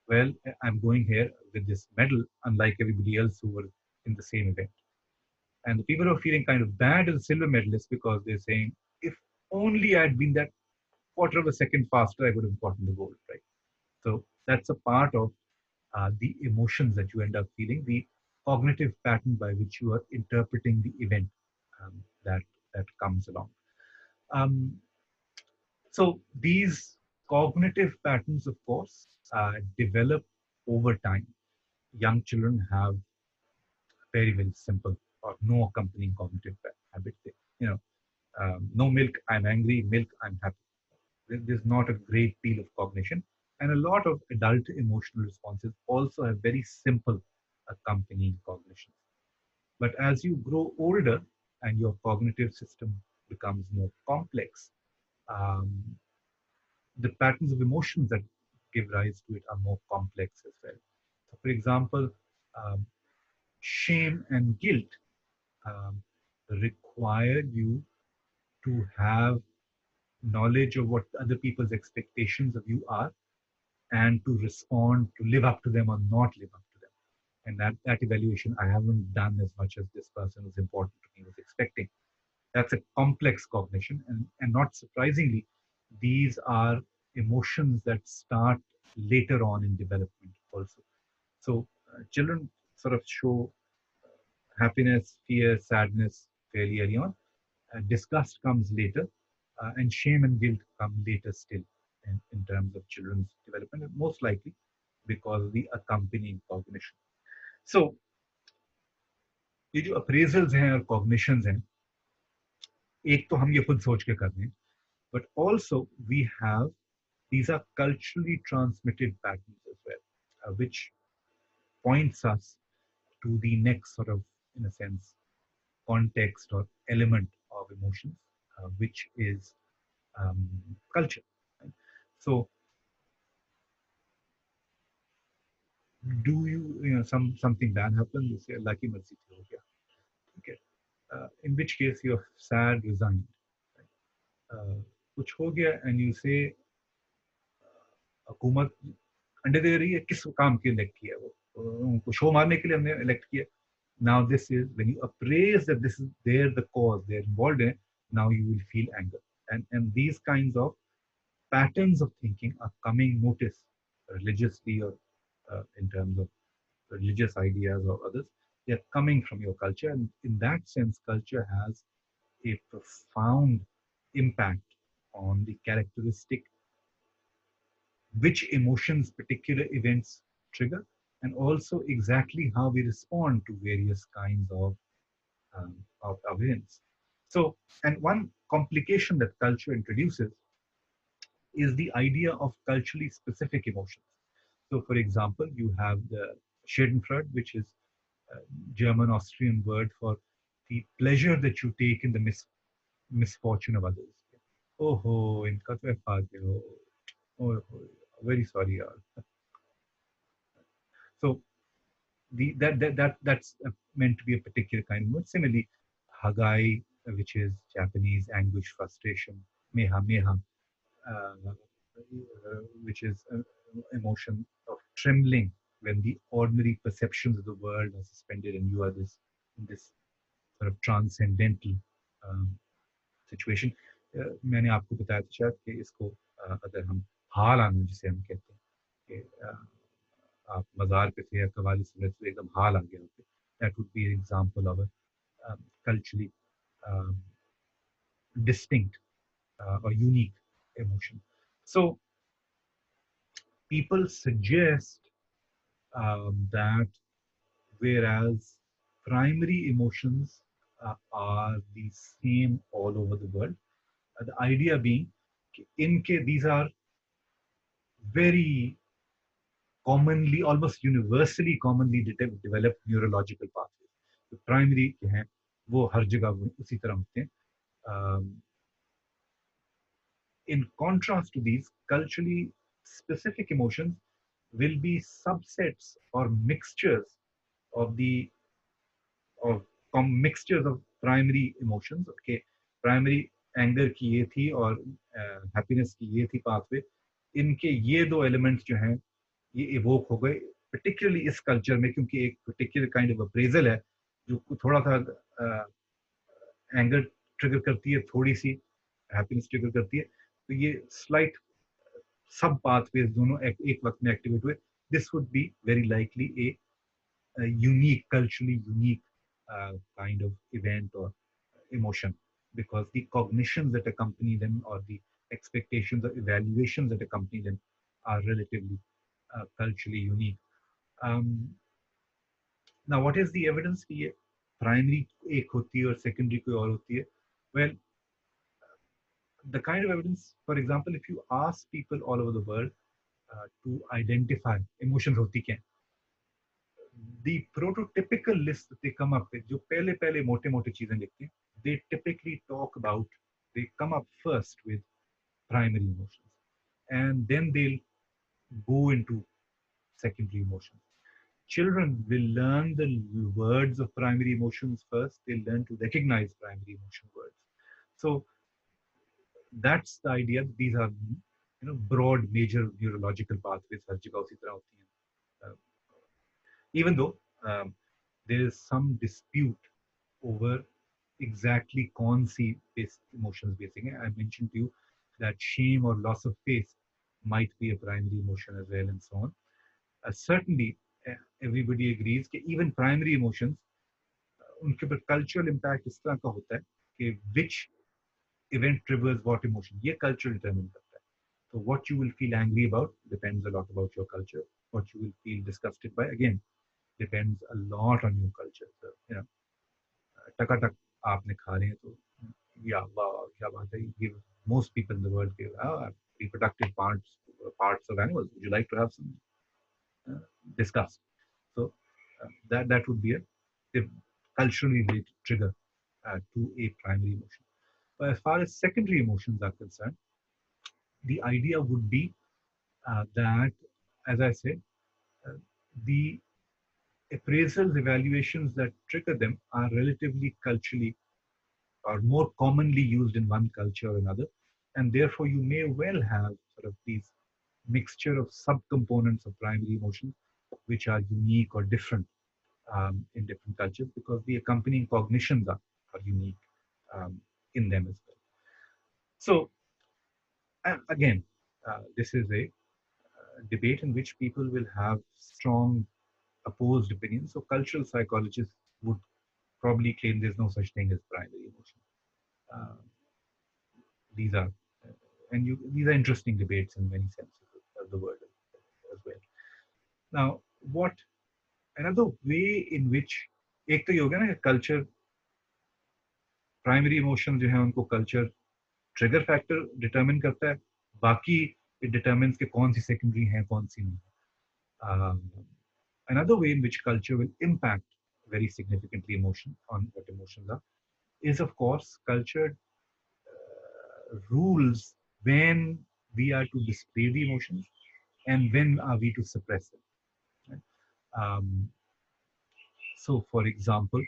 well, I'm going here with this medal, unlike everybody else who were in the same event. And the people who are feeling kind of bad as silver medalists because they're saying, if only I'd been that quarter of a second faster, I would have gotten the gold, right? So that's a part of the emotions that you end up feeling, the cognitive pattern by which you are interpreting the event that comes along. So these cognitive patterns, of course, develop over time. Young children have very simple or no accompanying cognitive habit. No milk, I'm angry. Milk, I'm happy. There's not a great deal of cognition. And a lot of adult emotional responses also have very simple accompanying cognition. But as you grow older and your cognitive system becomes more complex, um, the patterns of emotions that give rise to it are more complex as well. So, for example, um, shame and guilt require you to have knowledge of what other people's expectations of you are and to respond, to live up to them or not live up to them. And that evaluation I haven't done as much as this person was important to me was expecting. That's a complex cognition. And not surprisingly, these are emotions that start later on in development also. So children sort of show happiness, fear, sadness fairly early on. Disgust comes later, and shame and guilt come later still in terms of children's development, and most likely because of the accompanying cognition. So, ये जो appraisals हैं और cognitions हैं, एक तो हम ये खुद सोच के कर रहे हैं, but also we have These are culturally transmitted patterns as well, which points us to the next sort of, in a sense, context or element of emotions, which is um, culture. Right? So, something bad happens, you say, lucky mercy ho gaya. Okay. In which case you're sad, resigned. Uh, कुछ हो गया, and you say हुकूमत अंडे दे रही है, किस काम के इलेक्ट किया वो, उनको शो मारने के लिए हमने इलेक्ट किया. Now this is when you appraise that this is their the cause they're involved in. Now you will feel anger, and these kinds of patterns of thinking are coming notice religiously or in terms of religious ideas or others. They are coming from your culture, and in that sense, culture has a profound impact on the characteristic which emotions particular events trigger, and also exactly how we respond to various kinds of events. So, and one complication that culture introduces is the idea of culturally specific emotions. So, for example, you have the Schadenfreude, which is a German Austrian word for the pleasure that you take in the misfortune of others. Oh, ho, इनका तो FR गया. Oh, very sorry, yaar. So that's meant to be a particular kind of mood. Similarly, Hagai, which is Japanese anguish, frustration, meha meha, which is emotion of trembling when the ordinary perceptions of the world are suspended and you are this in this sort of transcendental um, situation. मैंने आपको बताया था शायद कि इसको अगर हम हाल आना जिसे हम कहते हैं कि आप मज़ार पे थे या कवाली सुन रहे थे, एकदम हाल आ गया हो, that would be an example of a culturally um, distinct or unique emotion. So people suggest that whereas primary emotions are the same all over the world, the idea being these are very commonly, almost universally commonly developed neurological pathways. The primary के हैं वो हर जगह उसी तरह होते हैं. Um, in contrast to these, culturally specific emotions will be subsets or mixtures of the of mixtures of primary emotions. Okay, primary anger की ये थी और happiness की ये थी pathway. इनके ये दो elements जो हैं ये evoke हो गए particularly इस culture में, क्योंकि एक particular kind of appraisal है जो थोड़ा सा एंगर ट्रिगर करती है, थोड़ी सी हैप्पीनेस ट्रिगर करती है, तो ये स्लाइट सब पाथवेज दोनों एक वक्त में एक्टिवेट हुए. This would be very likely A unique, culturally unique kind of event or emotion, because the cognitions that accompany them or the expectations or evaluations that accompany them are relatively culturally unique. Um, now, what is the evidence कि ये primary एक होती है और secondary कोई और होती है? Well, the kind of evidence, for example, if you ask people all over the world to identify emotions होती क्या हैं, the prototypical list that they come up with, जो पहले पहले मोटे मोटे चीजें लिखते हैं, they typically talk about, they come up first with primary emotions, and then they'll go into secondary emotions. Children will learn the words of primary emotions first. They'll learn to recognize primary emotion words. So that's the idea. These are broad major neurological pathways हर जगह उसी तरह होती हैं. Even though there is some dispute over exactly कौन सी emotions basing है. I mentioned to you that shame or loss of faith might be a primary emotion as well, and so on. Certainly, everybody agrees that even primary emotions, उनके ऊपर cultural impact इस तरह का होता है कि which event triggers what emotion, ये culture determine करता है. So what you will feel angry about depends a lot about your culture. What you will feel disgusted by, again, depends a lot on your culture. So, टकाटक आपने खा रहे हैं तो या वाह क्या बात है, give most people in the world give reproductive parts parts of animals. Would you like to have some uh, discussed? So that would be a culturally related trigger to a primary emotion. But as far as secondary emotions are concerned, the idea would be that, as I said, uh, the appraisals, evaluations that trigger them are relatively culturally or more commonly used in one culture or another. And therefore, you may well have sort of these mixture of subcomponents of primary emotions, which are unique or different in different cultures because the accompanying cognitions are unique um, in them as well. So, again, this is a debate in which people will have strong opposed opinions. So, cultural psychologists would probably claim there's no such thing as primary emotion. Uh, these are these are interesting debates in many senses of the word as well. Now, what another way in which एक तो ये हो गया ना culture primary emotion जो है उनको culture trigger factor determine करता है बाकी इट डिटरमिन्स कि कौन सी सेकेंडरी है कौन सी नहीं another way in which culture will impact very significantly emotion on what emotions are is of course culture rules when we are to display the emotions and when are we to suppress them. Right? So, for example,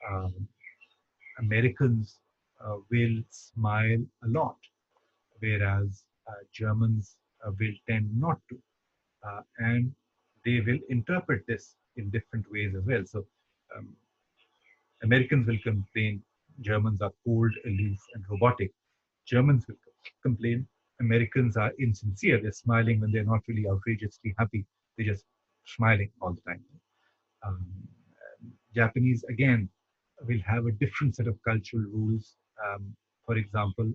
um, Americans will smile a lot, whereas Germans will tend not to. And they will interpret this in different ways as well. So, um, Americans will complain Germans are cold, aloof, and robotic. Germans will complain Americans are insincere. They're smiling when they're not really outrageously happy. They're just smiling all the time. Um, Japanese, again, will have a different set of cultural rules. For example,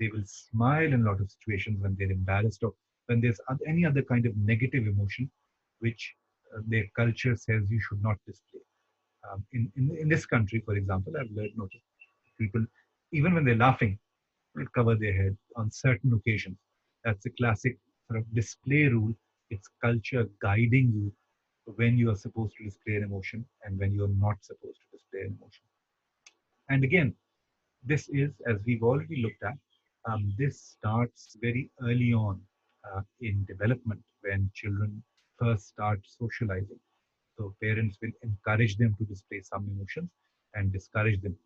they will smile in a lot of situations when they're embarrassed or when there's any other kind of negative emotion, which their culture says you should not display. In this country, for example, I've noticed people, even when they're laughing, will cover their head on certain occasions. That's a classic sort of display rule. It's culture guiding you when you are supposed to display an emotion and when you are not supposed to display an emotion. And again, this is, as we've already looked at, this starts very early on in development when children first start socializing. So parents will encourage them to display some emotions and discourage them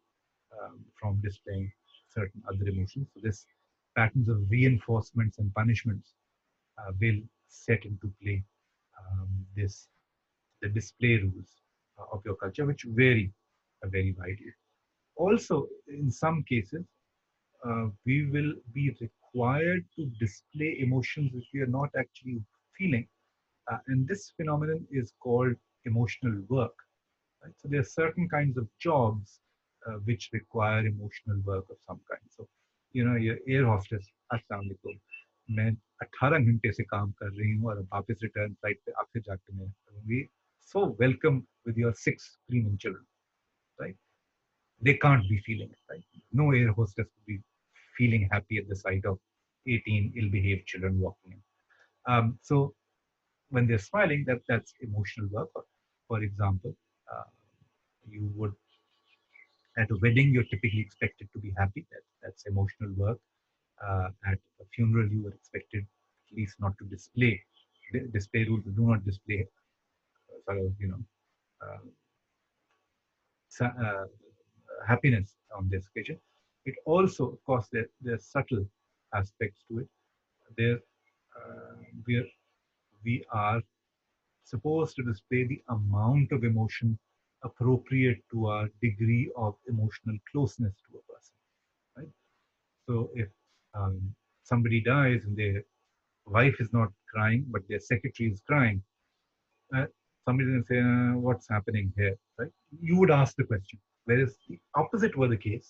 from displaying certain other emotions. So this patterns of reinforcements and punishments will set into play this the display rules of your culture, which vary very widely. Also, in some cases, we will be required to display emotions which we are not actually feeling. And this phenomenon is called emotional work. Right? So there are certain kinds of jobs which require emotional work of some kind. So, your air hostess, अस्सलाम वालेकुम, मैं 18 घंटे से काम कर रही हूँ और वापस रिटर्न फ्लाइट पे आखिर जाके मैं करूँगी. So welcome with your 6 screaming children, right? They can't be feeling it, right? No air hostess would be feeling happy at the sight of 18 ill-behaved children walking in. So when they're smiling, that's emotional work. For example, uh, you would at a wedding you're typically expected to be happy. That's emotional work. At a funeral, you are expected at least not to display rules. Do not display sort of uh, uh, happiness on this occasion. It also, of course, there are subtle aspects to it. There, where we are supposed to display the amount of emotion appropriate to our degree of emotional closeness to a person. Right. So if somebody dies and their wife is not crying, but their secretary is crying, uh, somebody will say, "What's happening here?" Right? You would ask the question. Whereas the opposite were the case,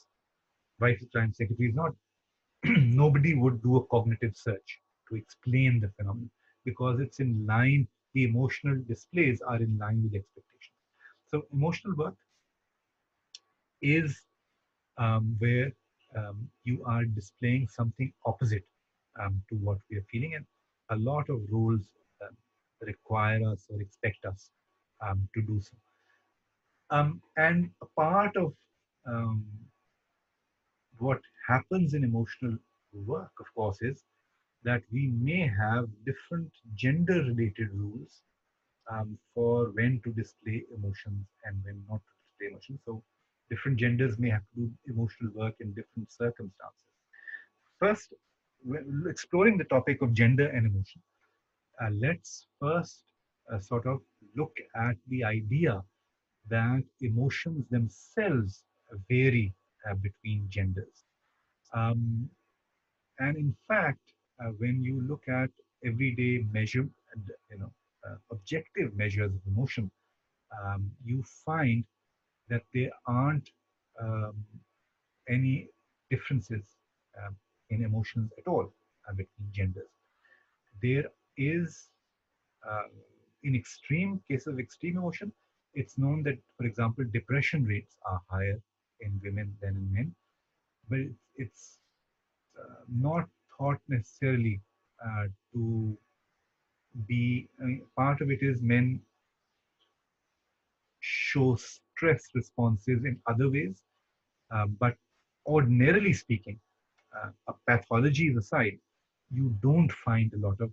wife is crying, secretary is not. Nobody would do a cognitive search to explain the phenomenon because it's in line. The emotional displays are in line with expectations. So emotional work is where you are displaying something opposite to what we are feeling. And a lot of roles require us or expect us to do so. And a part of um, what happens in emotional work, of course, is that we may have different gender related rules for when to display emotions and when not to display emotions. So, different genders may have to do emotional work in different circumstances. First, exploring the topic of gender and emotion, let's first sort of look at the idea that emotions themselves vary between genders. Um, and in fact, when you look at everyday measure, you know, objective measures of emotion, you find that there aren't um, any differences um, in emotions at all between genders. There is, uh, in extreme cases of extreme emotion, it's known that, for example, depression rates are higher in women than in men, but it's not thought necessarily to be, I mean, part of it is men show stress responses in other ways, but ordinarily speaking, a pathology aside, you don't find a lot of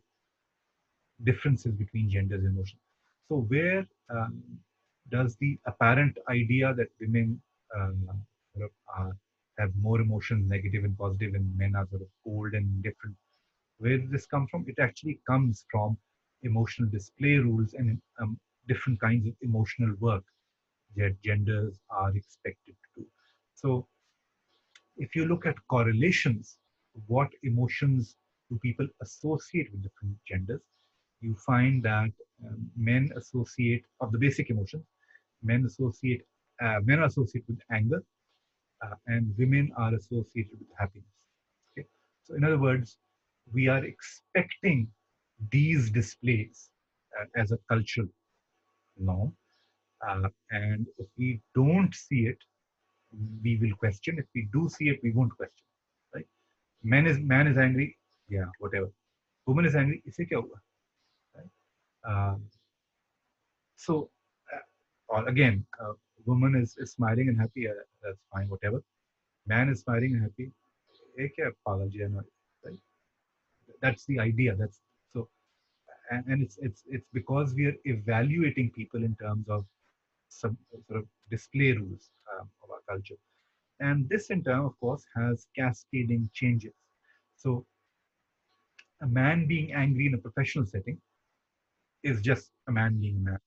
differences between genders in emotion. So where does the apparent idea that women sort of have more emotions, negative and positive, and men are sort of cold and indifferent? Where does this come from? It actually comes from emotional display rules and different kinds of emotional work that genders are expected to do. So if you look at correlations, what emotions do people associate with different genders, you find that men associate of the basic emotions, men associate men are associated with anger, and women are associated with happiness. Okay, so in other words, we are expecting these displays as a cultural norm, and if we don't see it, we will question. If we do see it, we won't question. Right? Man is angry. Yeah, whatever. Woman is angry. इसे क्या हुआ? Right? So, or again, woman is smiling and happy. That's fine. Whatever. Man is smiling and happy. ये क्या पागल जी है ना? Right? That's the idea. That's so, and it's because we are evaluating people in terms of some sort of display rules of our culture. And this in turn, of course, has cascading changes. So a man being angry in a professional setting is just a man being a man.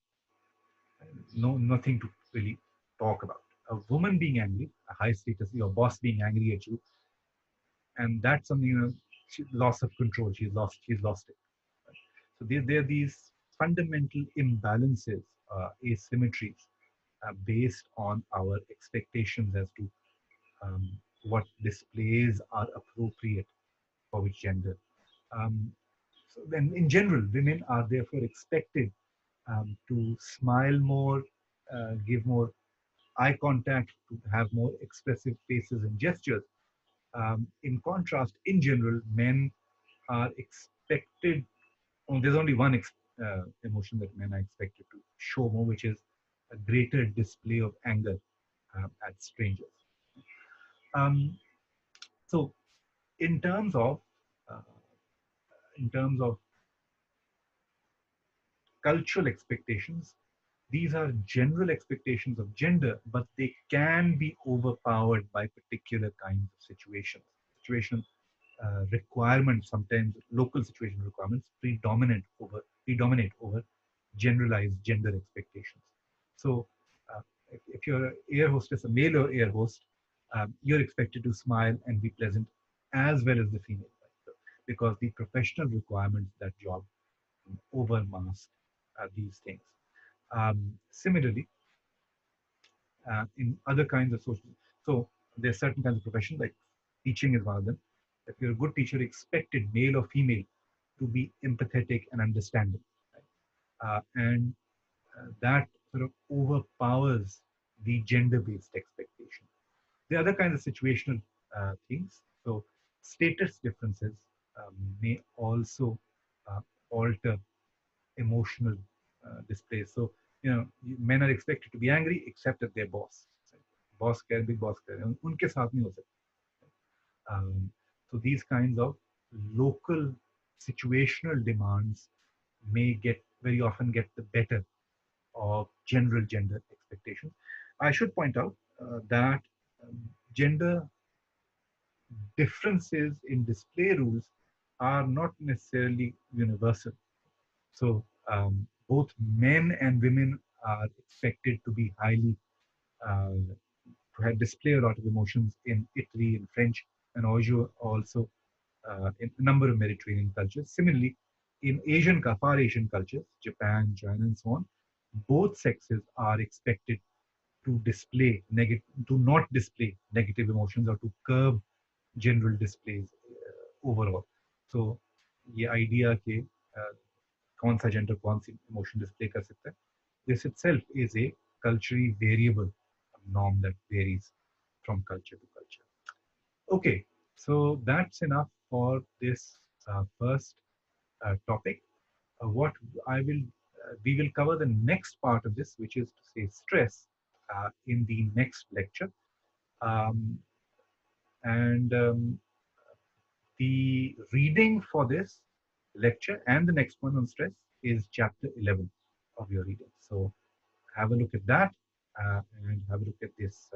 No, nothing to really talk about. A woman being angry, a high status, your boss being angry at you, and that's something, loss of control. She's lost it. So there are these fundamental imbalances, asymmetries, based on our expectations as to um, what displays are appropriate for which gender. Um, so then, in general, women are therefore expected to smile more, give more eye contact, to have more expressive faces and gestures. In contrast, in general, men are expected. Oh, there's only one emotion that men are expected to show more, which is a greater display of anger at strangers. Um, so, in terms of uh, in terms of cultural expectations, these are general expectations of gender, but they can be overpowered by particular kinds of situations. Situational requirements, sometimes local situation requirements, predominate over generalized gender expectations. So, if you're an air hostess, a male or air host, you're expected to smile and be pleasant as well as the female, right? So, because the professional requirements of that job overmask these things. Similarly, in other kinds of social, so there's certain kinds of professions like teaching is one of them. If you're a good teacher, expected male or female to be empathetic and understanding, right? And that sort of overpowers the gender-based expectation. The other kinds of situational things. So status differences may also alter emotional displays. So, men are expected to be angry except at their boss. Boss care, big boss care. उनके साथ नहीं हो सकता. So these kinds of local situational demands may get very often get the better of general gender expectations. I should point out that gender differences in display rules are not necessarily universal. So both men and women are expected to be highly to have display a lot of emotions in Italy, in French, and also in a number of Mediterranean cultures. Similarly, in Far Asian cultures, Japan, China, and so on, both sexes are expected to not display negative emotions or to curb general displays overall. So, ये idea कि कौन सा gender कौन सी emotion display कर सकता है, this itself is a culturally variable norm that varies from culture to culture. Okay, so that's enough for this first topic. What I will We will cover the next part of this, which is to say stress, in the next lecture. Um, and The reading for this lecture and the next one on stress is chapter 11 of your reading. So have a look at that and have a look at this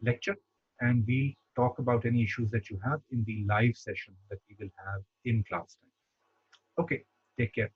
lecture, and we'll talk about any issues that you have in the live session that we will have in class time. Okay, take care.